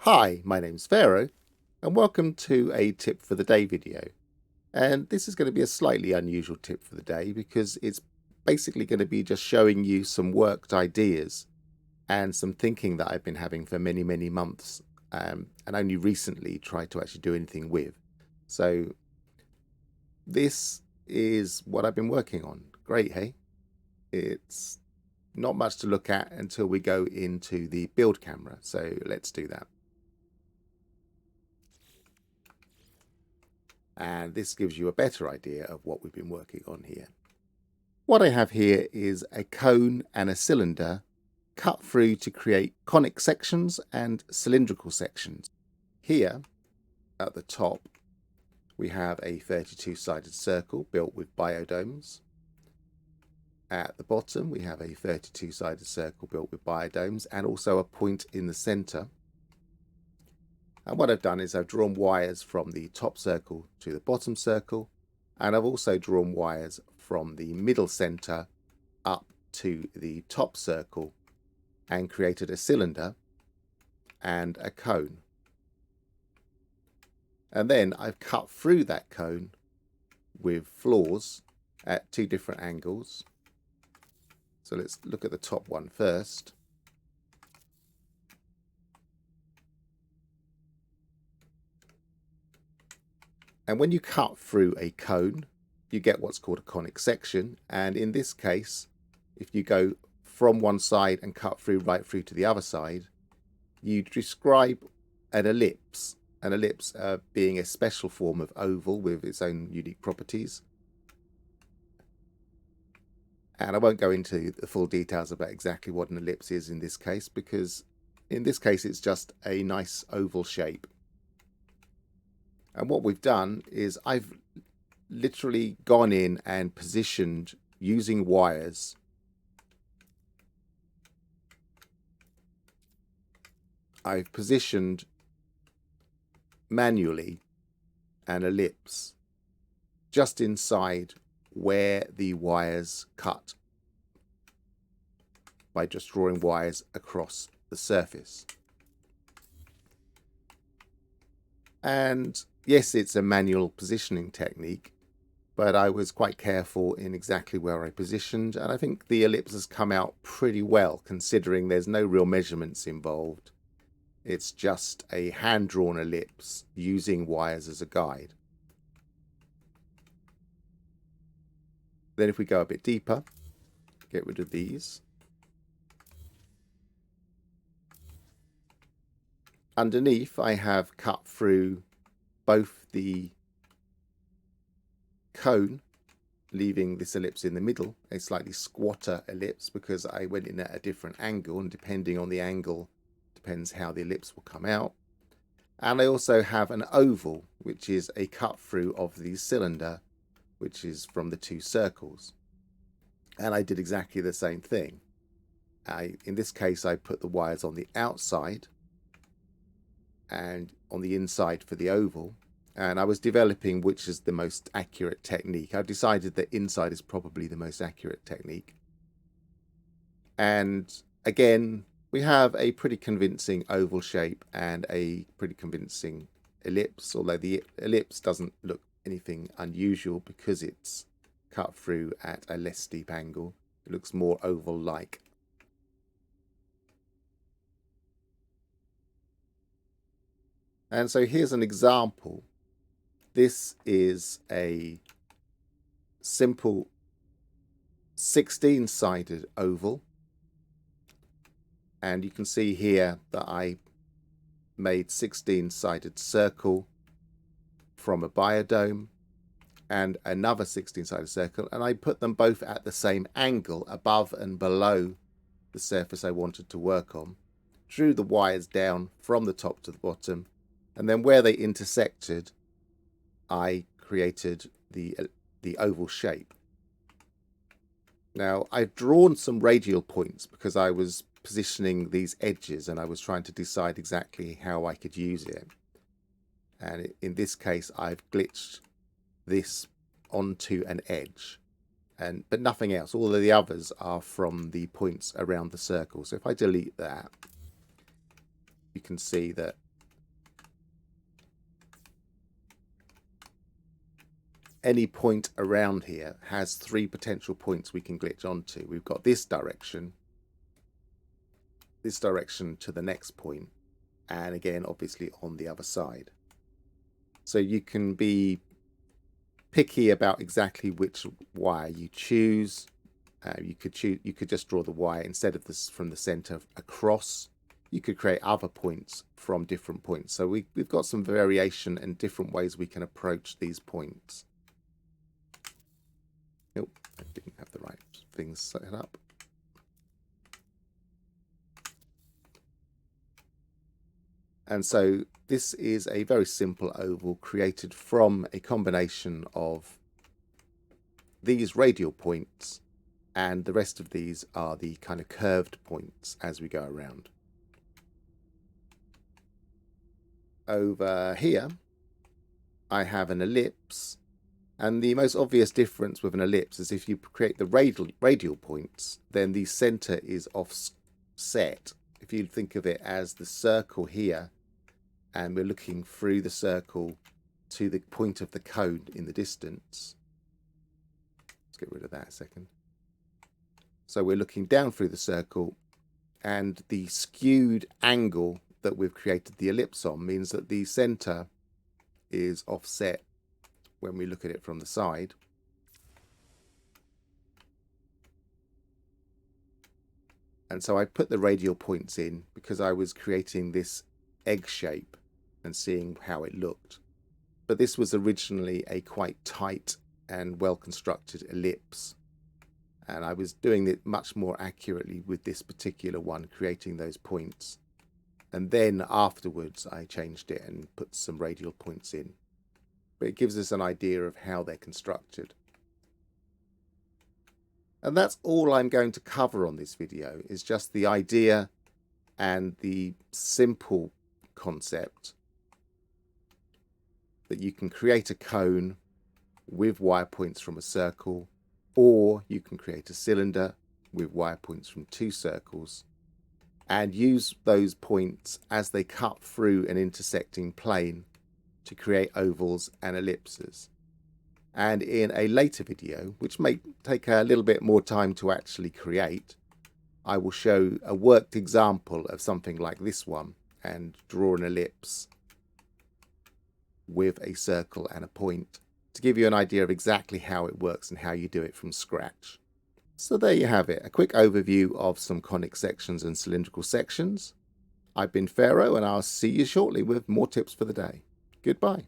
Hi, my name's Pharaoh, and welcome to a tip for the day video. And this is going to be a slightly unusual tip for the day because it's basically going to be just showing you some worked ideas and some thinking that I've been having for many, many months, and only recently tried to actually do anything with. So this is what I've been working on. Great, hey? It's not much to look at until we go into the build camera. So let's do that. And this gives you a better idea of what we've been working on here. What I have here is a cone and a cylinder cut through to create conic sections and cylindrical sections. Here at the top we have a 32-sided circle built with biodomes. At the bottom we have a 32-sided circle built with biodomes and also a point in the center. And what I've done is I've drawn wires from the top circle to the bottom circle, and I've also drawn wires from the middle center up to the top circle and created a cylinder and a cone. And then I've cut through that cone with flaws at two different angles. So let's look at the top one first. And when you cut through a cone, you get what's called a conic section. And in this case, if you go from one side and cut through right through to the other side, you describe an ellipse. An ellipse being a special form of oval with its own unique properties. And I won't go into the full details about exactly what an ellipse is in this case, because in this case it's just a nice oval shape. And what we've done is I've literally gone in and positioned using wires I've positioned manually an ellipse just inside where the wires cut by just drawing wires across the surface. And yes, it's a manual positioning technique, but I was quite careful in exactly where I positioned, and I think the ellipse has come out pretty well considering there's no real measurements involved. It's just a hand-drawn ellipse using wires as a guide. Then if we go a bit deeper, get rid of these. Underneath I have cut through both the cone, leaving this ellipse in the middle, a slightly squatter ellipse because I went in at a different angle, and depending on the angle depends how the ellipse will come out. And I also have an oval, which is a cut through of the cylinder, which is from the two circles. And I did exactly the same thing. In this case I put the wires on the outside and on the inside for the oval, and I was developing which is the most accurate technique. I've decided that inside is probably the most accurate technique. And again, we have a pretty convincing oval shape and a pretty convincing ellipse, although the ellipse doesn't look anything unusual because it's cut through at a less steep angle. It looks more oval-like. And so here's an example. This is a simple 16-sided oval. And you can see here that I made 16-sided circle from a biodome and another 16-sided circle, and I put them both at the same angle above and below the surface I wanted to work on. Drew the wires down from the top to the bottom, and then where they intersected I created the oval shape. Now I've drawn some radial points because I was positioning these edges and I was trying to decide exactly how I could use it. And in this case I've glitched this onto an edge, but nothing else. All of the others are from the points around the circle. So if I delete that, you can see that any point around here has 3 potential points we can glitch onto. We've got this direction to the next point, and again obviously on the other side. So you can be picky about exactly which wire you choose. You could just draw the wire instead of this from the center across. You could create other points from different points. So we've got some variation and different ways we can approach these points. Nope, I didn't have the right things set up. And so this is a very simple oval created from a combination of these radial points, and the rest of these are the kind of curved points as we go around. Over here, I have an ellipse, and the most obvious difference with an ellipse is if you create the radial points, then the center is offset. If you think of it as the circle here, and we're looking through the circle to the point of the cone in the distance. Let's get rid of that a second. So we're looking down through the circle, and the skewed angle that we've created the ellipse on means that the center is offset when we look at it from the side. And so I put the radial points in because I was creating this egg shape and seeing how it looked. But this was originally a quite tight and well constructed ellipse, and I was doing it much more accurately with this particular one, creating those points. And then afterwards I changed it and put some radial points in. But it gives us an idea of how they're constructed. And that's all I'm going to cover on this video, is just the idea and the simple concept that you can create a cone with wire points from a circle, or you can create a cylinder with wire points from 2 circles, and use those points as they cut through an intersecting plane to create ovals and ellipses. And in a later video, which may take a little bit more time to actually create, I will show a worked example of something like this one and draw an ellipse with a circle and a point to give you an idea of exactly how it works and how you do it from scratch. So there you have it, a quick overview of some conic sections and cylindrical sections. I've been Pharaoh, and I'll see you shortly with more tips for the day. Goodbye.